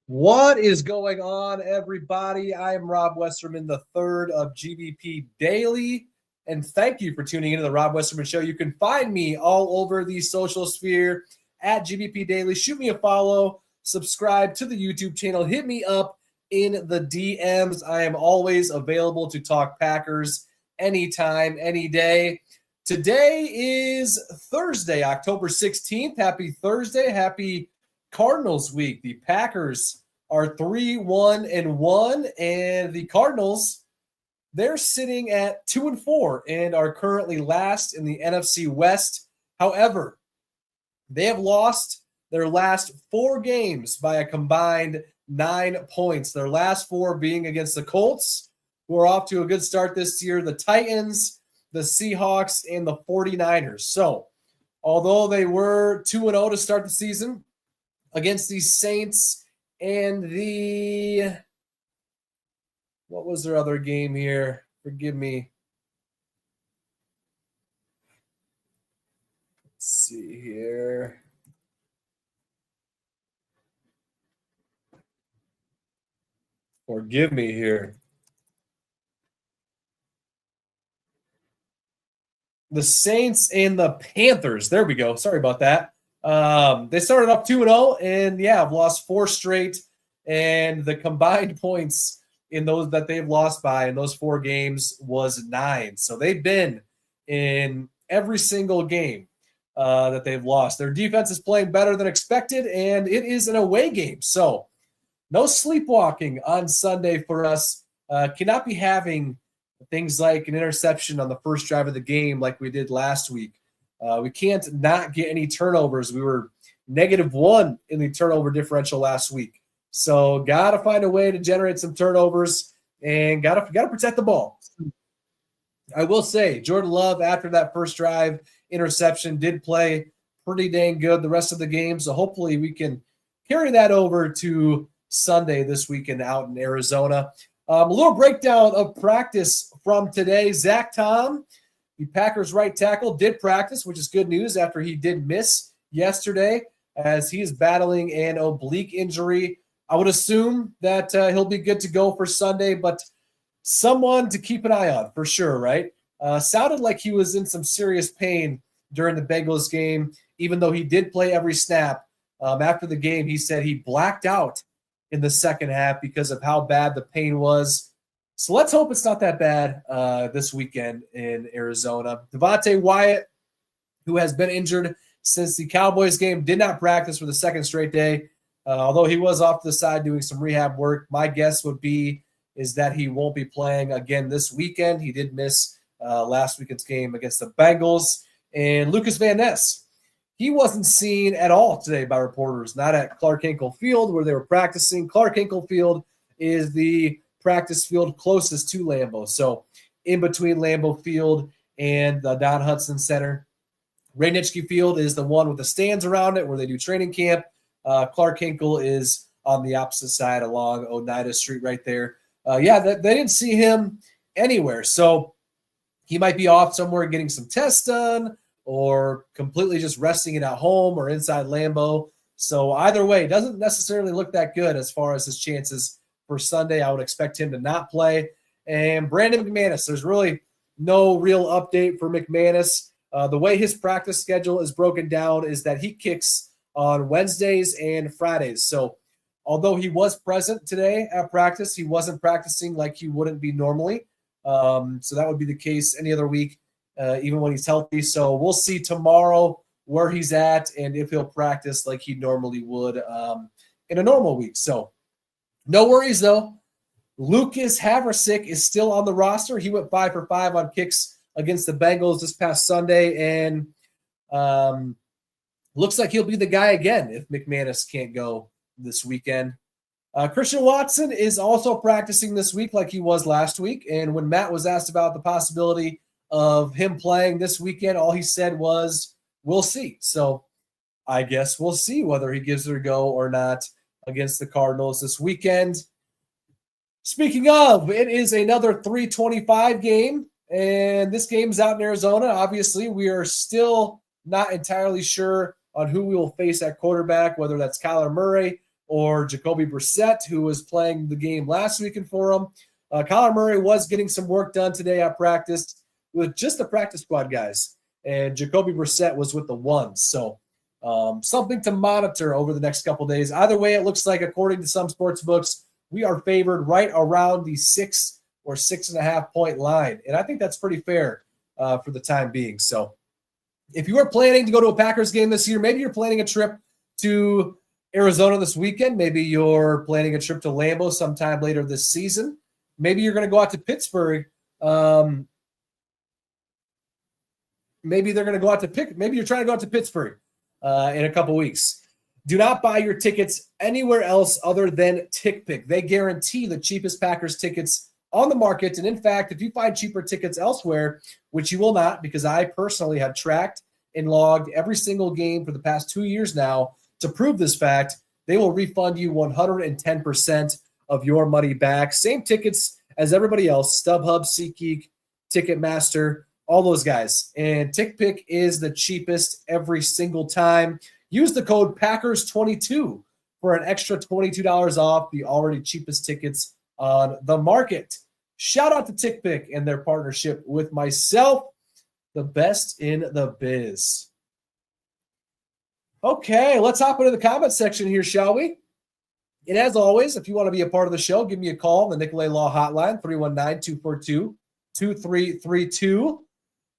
What is going on, everybody? I am Rob Westerman, the third of GBP Daily, and thank you for tuning into the Rob Westerman Show. You can find me all over the social sphere at GBP Daily. Shoot me a follow, subscribe to the YouTube channel, hit me up in the DMs. I am always available to talk Packers anytime, any day. Today is Thursday, October 16th. Happy Thursday. Happy Cardinals week. The Packers are 3-1-1, and the Cardinals, they're sitting at 2-4 and are currently last in the NFC West. However, they have lost their last 4 games by a combined 9 points. Their last 4 being against the Colts, who are off to a good start this year, the Titans, the Seahawks, and the 49ers. So, although they were 2-0 to start the season against the Saints and what was their other game here? Forgive me. Let's see here. Forgive me here. The Saints and the Panthers. There we go. Sorry about that. They started off 2-0 and have lost 4 straight, and the combined points in those that they've lost by in those 4 games was 9. So they've been in every single game that they've lost. Their defense is playing better than expected, and it is an away game. So no sleepwalking on Sunday for us. Cannot be having things like an interception on the first drive of the game like we did last week. We can't not get any turnovers. We were -1 in the turnover differential last week. So got to find a way to generate some turnovers and got to protect the ball. I will say Jordan Love, after that first drive interception, did play pretty dang good the rest of the game. So hopefully we can carry that over to Sunday this weekend out in Arizona. A little breakdown of practice from today. Zach Tom, the Packers right tackle, did practice, which is good news after he did miss yesterday as he is battling an oblique injury. I would assume that he'll be good to go for Sunday, but someone to keep an eye on for sure, right? Sounded like he was in some serious pain during the Bengals game, even though he did play every snap. After the game, he said he blacked out in the second half because of how bad the pain was. So let's hope it's not that bad this weekend in Arizona. Devontae Wyatt, who has been injured since the Cowboys game, did not practice for the second straight day. Although he was off to the side doing some rehab work, my guess would be is that he won't be playing again this weekend. He did miss last weekend's game against the Bengals. And Lucas Van Ness, he wasn't seen at all today by reporters, not at Clark Hinkle Field where they were practicing. Clark Hinkle Field is the practice field closest to Lambeau. So in between Lambeau Field and the Don Hudson Center. Ray Nitschke Field is the one with the stands around it where they do training camp. Clark Hinkle is on the opposite side along Oneida Street right there. They didn't see him anywhere. So he might be off somewhere getting some tests done or completely just resting it at home or inside Lambeau. So either way, it doesn't necessarily look that good as far as his chances for Sunday. I would expect him to not play. And Brandon McManus, there's really no real update for McManus. The way his practice schedule is broken down is that he kicks on Wednesdays and Fridays. So although he was present today at practice, he wasn't practicing like he wouldn't be normally. So that would be the case any other week, even when he's healthy. So we'll see tomorrow where he's at and if he'll practice like he normally would in a normal week. So no worries, though. Lucas Haversick is still on the roster. He went 5 for 5 on kicks against the Bengals this past Sunday, and looks like he'll be the guy again if McManus can't go this weekend. Christian Watson is also practicing this week like he was last week, and when Matt was asked about the possibility of him playing this weekend, all he said was, we'll see. So I guess we'll see whether he gives it a go or not against the Cardinals this weekend. Speaking of, it is another 325 game, and this game's out in Arizona. Obviously, we are still not entirely sure on who we will face at quarterback, whether that's Kyler Murray or Jacoby Brissett, who was playing the game last weekend for him. Kyler Murray was getting some work done today. I practiced with just the practice squad guys, and Jacoby Brissett was with the ones. So something to monitor over the next couple days. Either way, it looks like, according to some sports books, we are favored right around the 6 or 6.5 point line. And I think that's pretty fair for the time being. So if you are planning to go to a Packers game this year, maybe you're planning a trip to Arizona this weekend. Maybe you're planning a trip to Lambeau sometime later this season. Maybe you're going to go out to Pittsburgh. Maybe they're going to go out to maybe you're trying to go out to Pittsburgh in a couple weeks. Do not buy your tickets anywhere else other than TickPick. They guarantee the cheapest Packers tickets on the market. And in fact, if you find cheaper tickets elsewhere, which you will not, because I personally have tracked and logged every single game for the past 2 years now to prove this fact, they will refund you 110% of your money back. Same tickets as everybody else: StubHub, SeatGeek, Ticketmaster, all those guys. And TickPick is the cheapest every single time. Use the code Packers22 for an extra $22 off the already cheapest tickets on the market. Shout out to TickPick and their partnership with myself, the best in the biz. Okay, let's hop into the comment section here, shall we? And as always, if you want to be a part of the show, give me a call on the Nicolet Law hotline, 319-242-2332.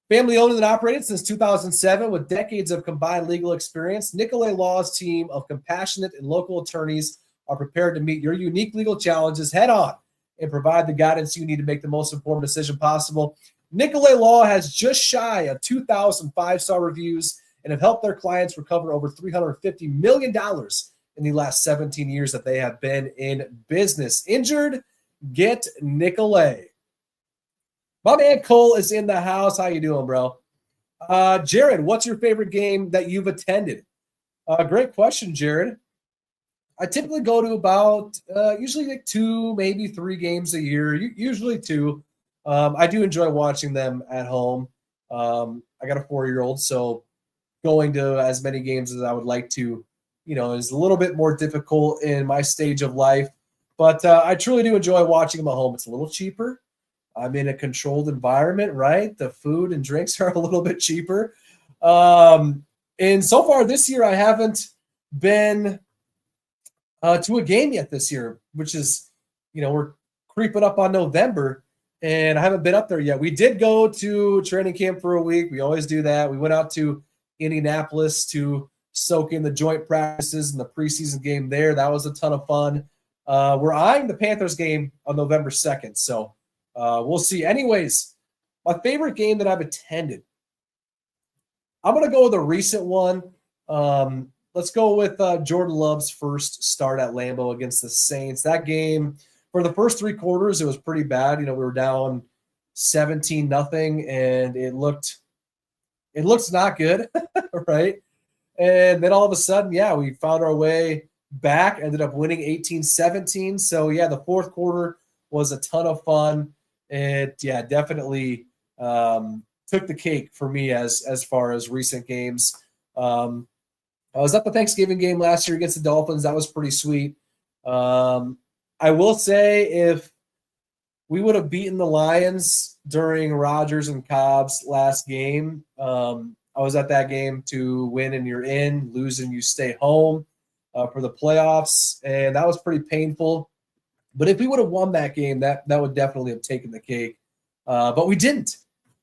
Family owned and operated since 2007 with decades of combined legal experience, Nicolet Law's team of compassionate and local attorneys are prepared to meet your unique legal challenges head on and provide the guidance you need to make the most informed decision possible. Nicolet Law has just shy of 2,000 5-star reviews and have helped their clients recover over $350 million in the last 17 years that they have been in business. Injured? Get Nicolet. My man Cole is in the house. How you doing, bro? Jared, what's your favorite game that you've attended? Great question, Jared. I typically go to about usually like 2, maybe 3 games a year, usually 2. I do enjoy watching them at home. I got a 4-year-old, so going to as many games as I would like to, is a little bit more difficult in my stage of life. But I truly do enjoy watching them at home. It's a little cheaper. I'm in a controlled environment, right? The food and drinks are a little bit cheaper. And so far this year, I haven't been to a game yet this year, which is, we're creeping up on November, and I haven't been up there yet. We did go to training camp for a week. We always do that. We went out to Indianapolis to soak in the joint practices and the preseason game there. That was a ton of fun. We're eyeing the Panthers game on November 2nd, so we'll see. Anyways, my favorite game that I've attended, I'm going to go with a recent one. Let's go with Jordan Love's first start at Lambeau against the Saints. That game, for the first 3 quarters, it was pretty bad. We were down 17-0, and it looks not good, right? And then all of a sudden, we found our way back, ended up winning 18-17. So, the fourth quarter was a ton of fun. It, definitely took the cake for me as far as recent games. I was at the Thanksgiving game last year against the Dolphins. That was pretty sweet. I will say, if we would have beaten the Lions during Rodgers and Cobb's last game, I was at that game to win and you're in, lose and you stay home for the playoffs, and that was pretty painful. But if we would have won that game, that would definitely have taken the cake. But we didn't.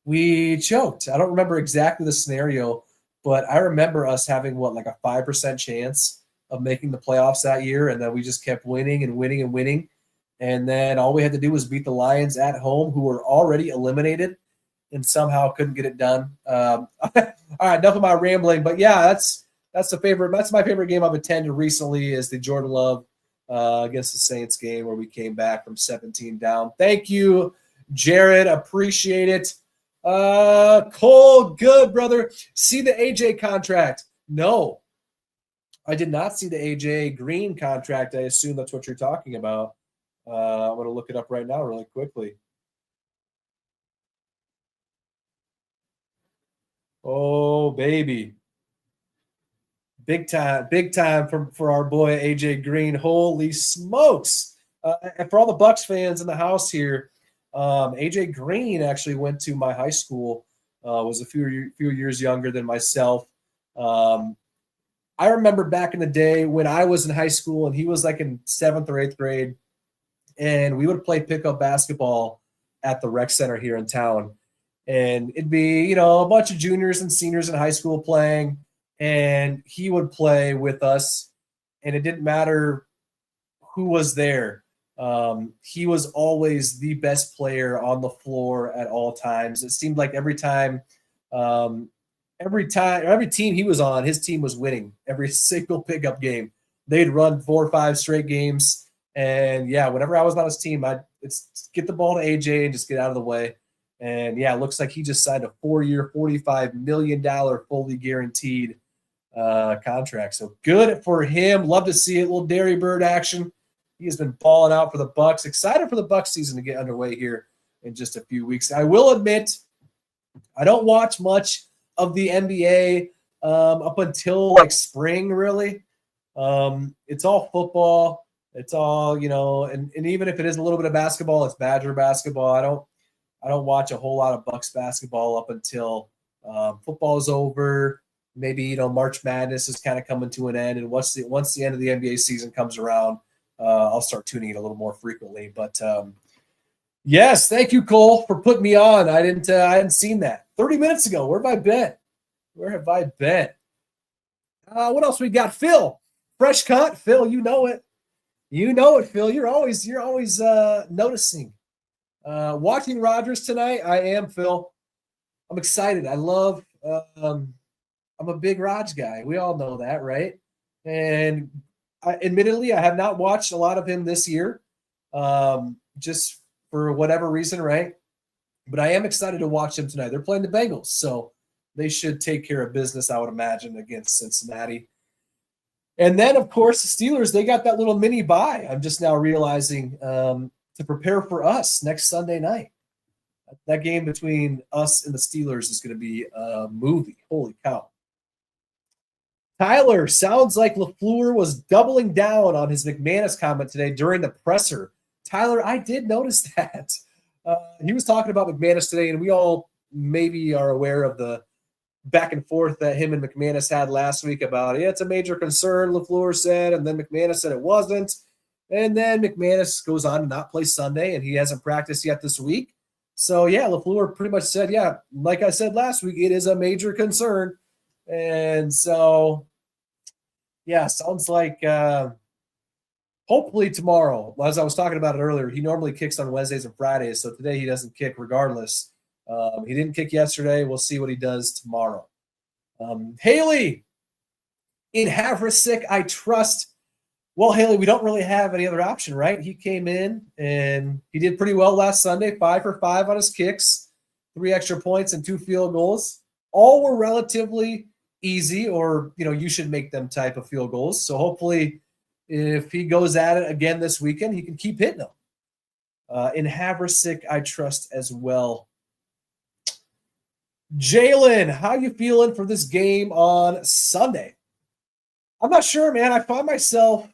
We choked. I don't remember exactly the scenario, but I remember us having, like a 5% chance of making the playoffs that year, and then we just kept winning and winning and winning. And then all we had to do was beat the Lions at home, who were already eliminated, and somehow couldn't get it done. All right, enough of my rambling. But, that's the favorite. That's my favorite game I've attended recently, is the Jordan Love against the Saints game, where we came back from 17 down. Thank you, Jared. Appreciate it. Cole, good, brother. See the AJ contract? No, I did not see the AJ Green contract. I assume that's what you're talking about. I'm going to look it up right now really quickly. Oh, baby. Big time for our boy AJ Green. Holy smokes! And for all the Bucks fans in the house here, AJ Green actually went to my high school. Was a few years younger than myself. I remember back in the day when I was in high school and he was like in 7th or 8th grade, and we would play pickup basketball at the rec center here in town. And it'd be, a bunch of juniors and seniors in high school playing, and he would play with us, and it didn't matter who was there. He was always the best player on the floor at all times. It seemed like every team he was on, his team was winning every single pickup game. They'd run 4 or 5 straight games. And yeah, whenever I was on his team, I'd get the ball to AJ and just get out of the way. And yeah, it looks like he just signed a 4-year, $45 million fully guaranteed contract. So good for him. Love to see it. Little Derry Bird action. He has been balling out for the Bucks. Excited for the Bucks season to get underway here in just a few weeks. I will admit, I don't watch much of the NBA up until like spring, really. It's all football. It's all, and even if it is a little bit of basketball, it's Badger basketball. I don't watch a whole lot of Bucks basketball up until football is over. Maybe, March Madness is kind of coming to an end. And once the end of the NBA season comes around, I'll start tuning in a little more frequently. But yes, thank you, Cole, for putting me on. I hadn't seen that 30 minutes ago. Where have I been? What else we got? Phil, fresh cut. Phil, you know it, Phil. You're always noticing. Watching Rodgers tonight, I am, Phil. I'm excited. I love. I'm a big Raj guy. We all know that, right? And admittedly, I have not watched a lot of him this year, just for whatever reason, right? But I am excited to watch him tonight. They're playing the Bengals, so they should take care of business, I would imagine, against Cincinnati. And then, of course, the Steelers, they got that little mini bye. I'm just now realizing to prepare for us next Sunday night. That game between us and the Steelers is going to be a movie. Holy cow. Tyler, sounds like LaFleur was doubling down on his McManus comment today during the presser. Tyler, I did notice that. He was talking about McManus today, and we all maybe are aware of the back and forth that him and McManus had last week about, it's a major concern, LaFleur said, and then McManus said it wasn't. And then McManus goes on to not play Sunday, and he hasn't practiced yet this week. So, yeah, LaFleur pretty much said, yeah, like I said last week, it is a major concern. And so, yeah, sounds like hopefully tomorrow, as I was talking about it earlier, he normally kicks on Wednesdays and Fridays, so today he doesn't kick regardless. He didn't kick yesterday. We'll see what he does tomorrow. Haley, in Havrasik, I trust. Well, Haley, we don't really have any other option, right? He came in and he did pretty well last Sunday, 5 for 5 on his kicks, 3 extra points and 2 field goals. All were relatively easy, or, you should make them type of field goals. So hopefully if he goes at it again this weekend, he can keep hitting them. In Havrasik, I trust as well. Jalen, how you feeling for this game on Sunday? I'm not sure, man. I find myself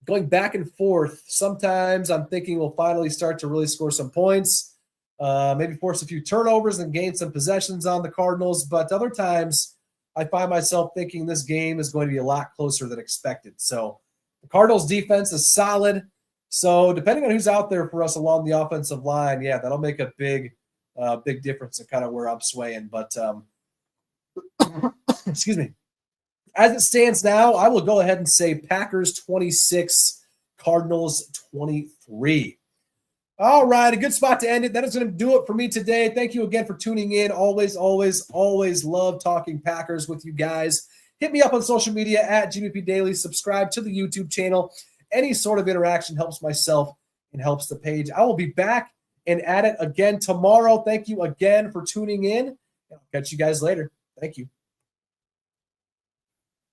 going back and forth. Sometimes I'm thinking we'll finally start to really score some points, maybe force a few turnovers and gain some possessions on the Cardinals. But other times I find myself thinking this game is going to be a lot closer than expected. So the Cardinals defense is solid. So depending on who's out there for us along the offensive line, yeah, that'll make a big difference in kind of where I'm swaying. But excuse me. As it stands now, I will go ahead and say Packers 26, Cardinals 23. All right, a good spot to end it. That is going to do it for me today. Thank you again for tuning in. Always love talking Packers with you guys. Hit me up on social media at GBP Daily. Subscribe to the YouTube channel. Any sort of interaction helps myself and helps the page. I will be back and at it again tomorrow. Thank you again for tuning in. I'll catch you guys later. Thank you.